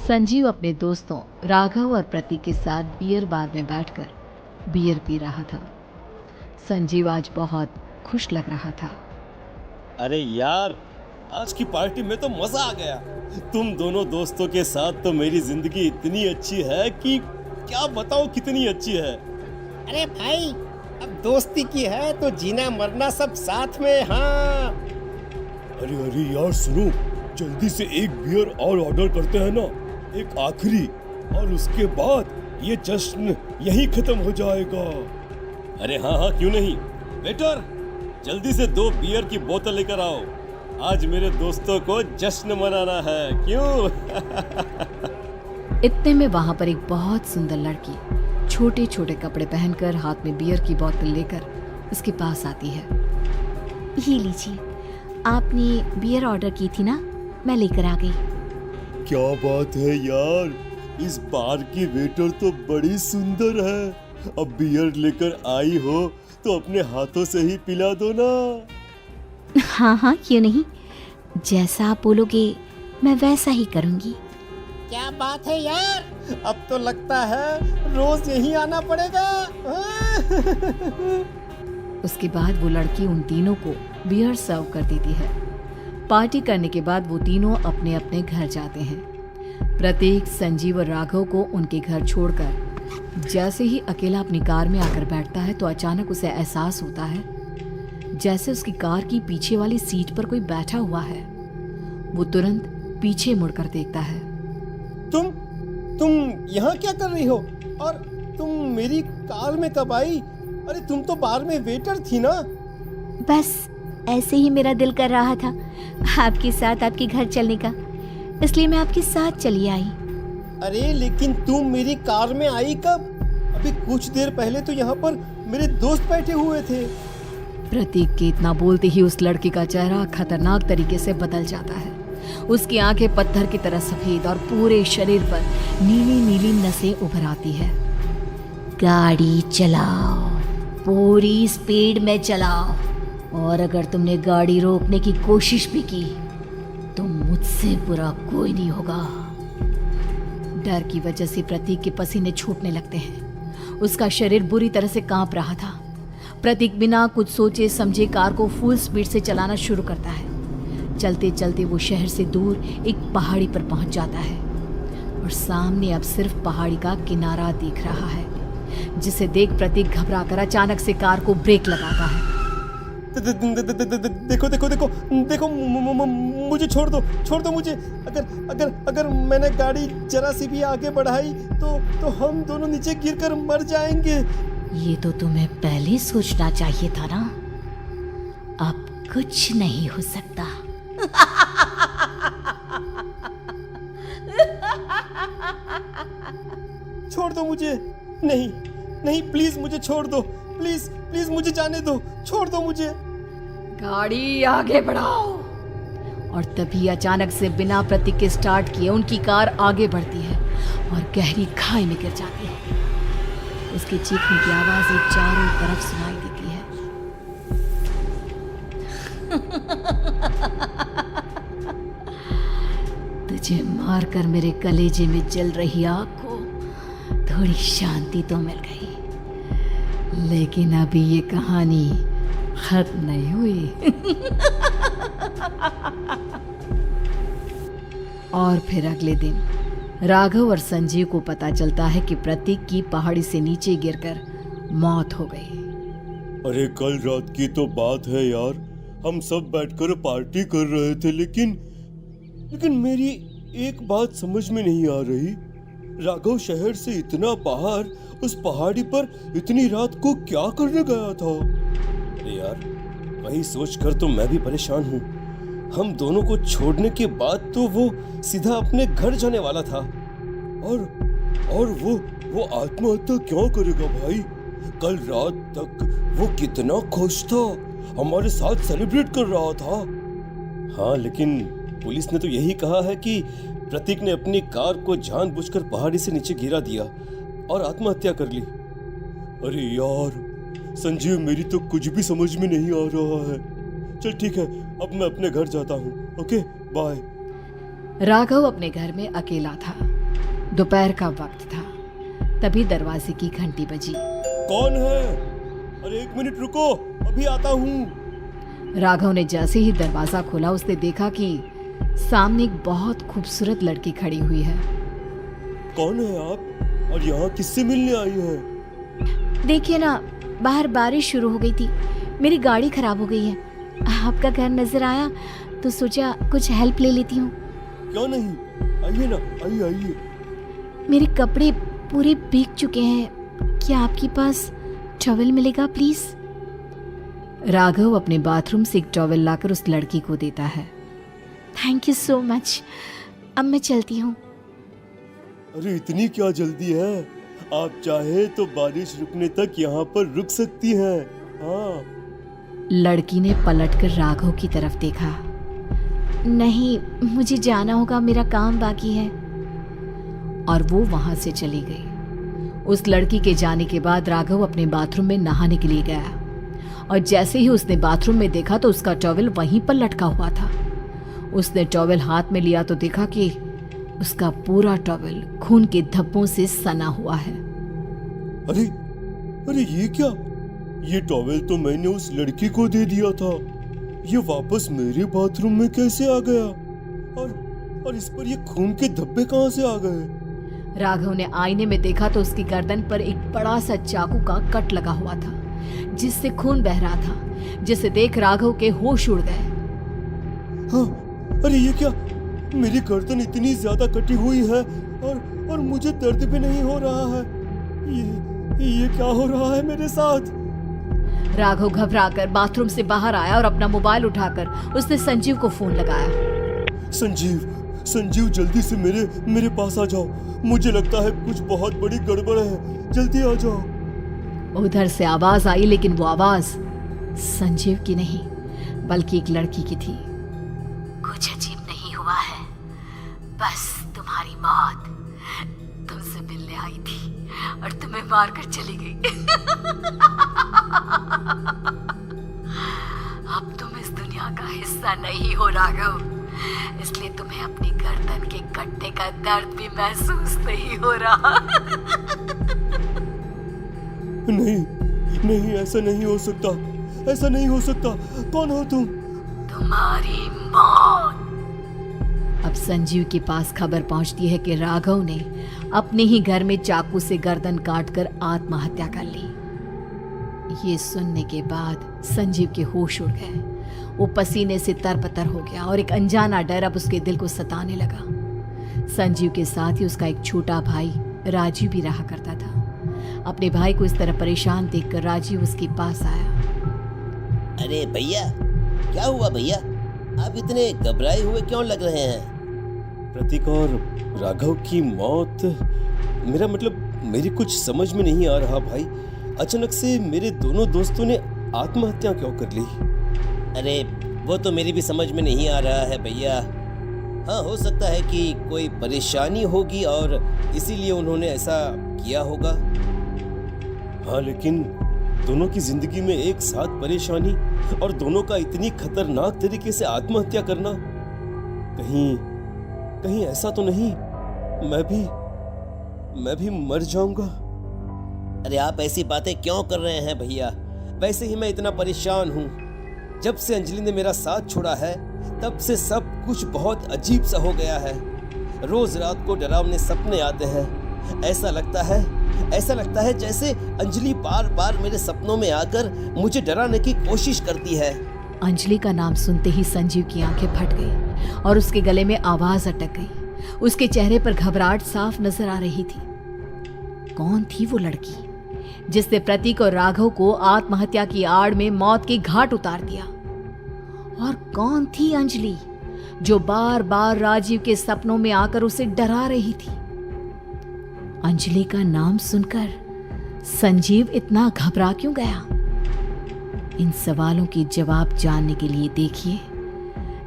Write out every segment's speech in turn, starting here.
संजीव अपने दोस्तों राघव और प्रतीक के साथ बियर बार में बैठकर बियर पी रहा था। संजीव आज बहुत खुश लग रहा था। अरे यार, आज की पार्टी में तो मजा आ गया। तुम दोनों दोस्तों के साथ तो मेरी जिंदगी इतनी अच्छी है कि क्या बताऊं कितनी अच्छी है। अरे भाई, अब दोस्ती की है तो जीना मरना सब साथ में। हाँ अरे अरे यार सुनो, जल्दी से एक बियर और ऑर्डर करते हैं ना, एक आखिरी, और उसके बाद ये जश्न यहीं खत्म हो जाएगा। अरे हाँ हाँ, क्यों नहीं। वेटर, जल्दी से 2 बियर की बोतल लेकर आओ। आज मेरे दोस्तों को जश्न मनाना है, क्यों? इतने में वहां पर एक बहुत सुंदर लड़की छोटे छोटे कपड़े पहनकर हाथ में बियर की बोतल लेकर उसके पास आती है। ये लीजिए, आपने बियर ऑर्डर की थी ना, मैं लेकर आ गई। क्या बात है यार, इस बार की वेटर तो बड़ी सुंदर है। अब बियर लेकर आई हो तो अपने हाथों से ही पिला दो ना। हाँ हाँ, क्यों नहीं, जैसा आप बोलोगे मैं वैसा ही करूँगी। क्या बात है यार, अब तो लगता है रोज यहीं आना पड़ेगा। उसके बाद वो लड़की उन तीनों को बियर सर्व कर देती है। पार्टी करने के बाद वो तीनों अपने अपने घर जाते हैं। प्रतीक संजीव और राघव को उनके घर छोड़कर जैसे ही अकेला अपनी कार में आकर बैठता है तो अचानक उसे एहसास होता है जैसे उसकी कार की पीछे वाली सीट पर कोई बैठा हुआ है। वो तुरंत पीछे मुड़कर देखता है। तुम यहाँ क्या कर रही हो? और तुम मेरी कार में कब आई? अरे तुम तो बार में वेटर थी ना। बस ऐसे ही मेरा दिल कर रहा था आपके साथ आपके घर चलने का, इसलिए मैं आपके साथ चली आई। अरे लेकिन तुम मेरी कार में आई कब? अभी कुछ देर पहले तो यहाँ पर मेरे दोस्त बैठे हुए थे। प्रतीक के इतना बोलते ही उस लड़के का चेहरा खतरनाक तरीके से बदल जाता है। उसकी आंखें पत्थर की तरह सफेद और पूरे शरीर पर नीली नीली नसें उभर आती है। गाड़ी चलाओ, पूरी स्पीड में चलाओ, और अगर तुमने गाड़ी रोकने की कोशिश भी की तो मुझसे बुरा कोई नहीं होगा। डर की वजह से प्रतीक के पसीने छूटने लगते हैं। उसका शरीर बुरी तरह से कांप रहा था। प्रतीक बिना कुछ सोचे समझे कार को फुल स्पीड से चलाना शुरू करता है। चलते चलते वो शहर से दूर एक पहाड़ी पर पहुंच जाता है और सामने अब सिर्फ पहाड़ी का किनारा दिख रहा है, जिसे देख प्रतीक घबराकर अचानक से कार को ब्रेक लगाता है। देखो देखो देखो देखो, मुझे छोड़ दो मुझे। अगर मैंने गाड़ी जरा सी भी आगे बढ़ाई तो हम दोनों नीचे गिरकर मर जाएंगे। ये तो तुम्हें पहले सोचना चाहिए था ना। अब कुछ नहीं हो सकता। छोड़ दो मुझे। नहीं प्लीज मुझे छोड़ दो। प्लीज मुझे जाने दो। छोड़ दो मुझे। गाड़ी आगे बढ़ाओ। और तभी अचानक से बिना प्रतीक के स्टार्ट किए उनकी कार आगे बढ़ती है और गहरी खाई में गिर जाती है। उसके चीखने की आवाज़ चारों तरफ सुनाई देती है। तुझे मारकर मेरे कलेजे में जल रही आग को थोड़ी शांति तो मिल गई, लेकिन अभी ये कहानी खत्म नहीं हुई। और फिर अगले दिन राघव और संजीव को पता चलता है कि प्रतीक की पहाड़ी से नीचे गिरकर मौत हो गई। अरे कल रात की तो बात है यार, हम सब बैठकर पार्टी कर रहे थे, लेकिन मेरी एक बात समझ में नहीं आ रही। राघव शहर से इतना बाहर उस पहाड़ी पर इतनी रात को क्या करने गया था? अरे यार, वही सोचकर तो मैं भी परेशान हूँ। हम दोनों को छोड़ने के बाद तो वो सीधा अपने घर जाने वाला था, और वो आत्महत्या क्यों करेगा भाई? कल रात तक वो कितना खुश था, हमारे साथ सेलिब्रेट कर रहा था। हाँ, लेकिन पुलिस ने तो यही कहा है कि प्रतीक ने अपनी कार को जानबूझकर पहाड़ी से नीचे गिरा दिया और आत्महत्या कर ली। अरे यार संजीव, मेरी तो कुछ भी समझ में नहीं आ रहा है। चल ठीक है, अब मैं अपने घर जाता हूँ। Okay, bye. राघव अपने घर में अकेला था। दोपहर का वक्त था। तभी दरवाजे की घंटी बजी। कौन है? अरे 1 मिनट रुको, अभी आता हूँ। राघव ने जैसे ही दरवाजा खोला उसने देखा कि सामने एक बहुत खूबसूरत लड़की खड़ी हुई है। कौन है आप और यहाँ किससे मिलने आई है? देखिए ना, बाहर बारिश शुरू हो गई थी, मेरी गाड़ी खराब हो गई है। आपका घर नजर आया तो सोचा कुछ हेल्प ले लेती हूँ। क्या नहीं, आइए ना, आइए आइए। मेरे कपड़े पूरे भीग चुके हैं, क्या आपके पास टॉवल मिलेगा प्लीज? राघव अपने बाथरूम से एक टॉवल लाकर उस लड़की को देता है। थैंक यू सो मच, अब मैं चलती हूँ। अरे इतनी क्या जल्दी है? आप चाहे तो बारिश रुकने तक यहाँ पर रुक सकती हैं। हाँ। लड़की ने पलटकर राघव की तरफ देखा। नहीं, मुझे जाना होगा, मेरा काम बाकी है। और वो वहां से चली गई। उस लड़की के जाने के बाद राघव अपने बाथरूम में नहाने के लिए गया और जैसे ही उसने बाथरूम में देखा तो उसका टॉवल वहीं पर लटका हुआ था। उसने टॉवल हाथ में लिया तो देखा कि उसका पूरा टॉवल खून के धब्बों से सना हुआ है। अरे अरे ये क्या? ये टॉवल तो मैंने उस लड़की को दे दिया था। ये वापस मेरे बाथरूम में कैसे आ गया? और इस पर ये खून के धब्बे कहाँ से आ गए? राघव ने आईने में देखा तो उसकी गर्दन पर एक बड़ा सा चाकू का कट लगा हुआ था जिससे खून बह रहा था, जिसे देख राघव के होश उड़ गए। हाँ, अरे ये क्या? मेरी गर्दन इतनी ज्यादा कटी हुई है और मुझे दर्द भी नहीं हो रहा है। ये क्या हो रहा है मेरे साथ? राघव घबराकर बाथरूम से बाहर आया और अपना मोबाइल उठाकर उसने संजीव को फोन लगाया। संजीव जल्दी से मेरे पास आ जाओ। मुझे लगता है कुछ बहुत बड़ी गड़बड़ है, जल्दी आ जाओ। उधर से आवाज आई, लेकिन वो आवाज संजीव की नहीं बल्कि एक लड़की की थी। कुछ अजीब नहीं हुआ है, बस तुम्हारी मौत तुमसे मिलने आई थी और तुम्हें मारकर चली गई। अब तुम इस दुनिया का हिस्सा नहीं हो राघव, इसलिए तुम्हें अपनी गर्दन के कटने का दर्द भी महसूस नहीं हो रहा। नहीं, ऐसा नहीं हो सकता, ऐसा नहीं हो सकता। कौन हो तुम? तुम्हारी मौत। अब संजीव के पास खबर पहुंचती है कि राघव ने अपने ही घर में चाकू से गर्दन काटकर आत्महत्या कर ली। ये सुनने के बाद संजीव के होश उड़ गए। वो पसीने से तरबतर हो गया और एक अनजाना डर अब उसके दिल को सताने लगा। संजीव के साथ ही उसका एक छोटा भाई राजीव भी रहा करता था। अपने भाई को इस तरह परेशान देखकर राजीव उसके पास आया। अरे भैया, क्या हुआ भैया? आप इतने घबराए हुए क्यों लग रहे हैं? प्रतीक और राघव की मौत, मेरा मतलब मेरी कुछ समझ में नहीं आ रहा भाई। अचानक से मेरे दोनों दोस्तों ने आत्महत्या क्यों कर ली? अरे वो तो मेरी भी समझ में नहीं आ रहा है भैया। हाँ, हो सकता है कि कोई परेशानी होगी और इसीलिए उन्होंने ऐसा किया होगा। हाँ, लेकिन दोनों की जिंदगी में एक साथ परेशानी और दोनों का इतनी खतरनाक तरीके से आत्महत्या करना, कहीं ऐसा तो नहीं मैं भी मर जाऊंगा? अरे आप ऐसी बातें क्यों कर रहे हैं भैया? वैसे ही मैं इतना परेशान हूँ। जब से अंजलि ने मेरा साथ छोड़ा है तब से सब कुछ बहुत अजीब सा हो गया है। रोज रात को डरावने सपने आते हैं। ऐसा लगता है जैसे अंजलि बार बार मेरे सपनों में आकर मुझे डराने की कोशिश करती है। अंजलि का नाम सुनते ही संजीव की आंखें फट गई और उसके गले में आवाज अटक गई। उसके चेहरे पर घबराहट साफ नजर आ रही थी। कौन थी वो लड़की जिसने प्रतीक और राघव को आत्महत्या की आड़ में मौत के घाट उतार दिया? और कौन थी अंजलि जो बार बार राजीव के सपनों में आकर उसे डरा रही थी? अंजलि का नाम सुनकर संजीव इतना घबरा क्यों गया? इन सवालों के जवाब जानने के लिए देखिए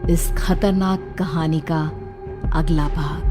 इस खतरनाक कहानी का अगला भाग।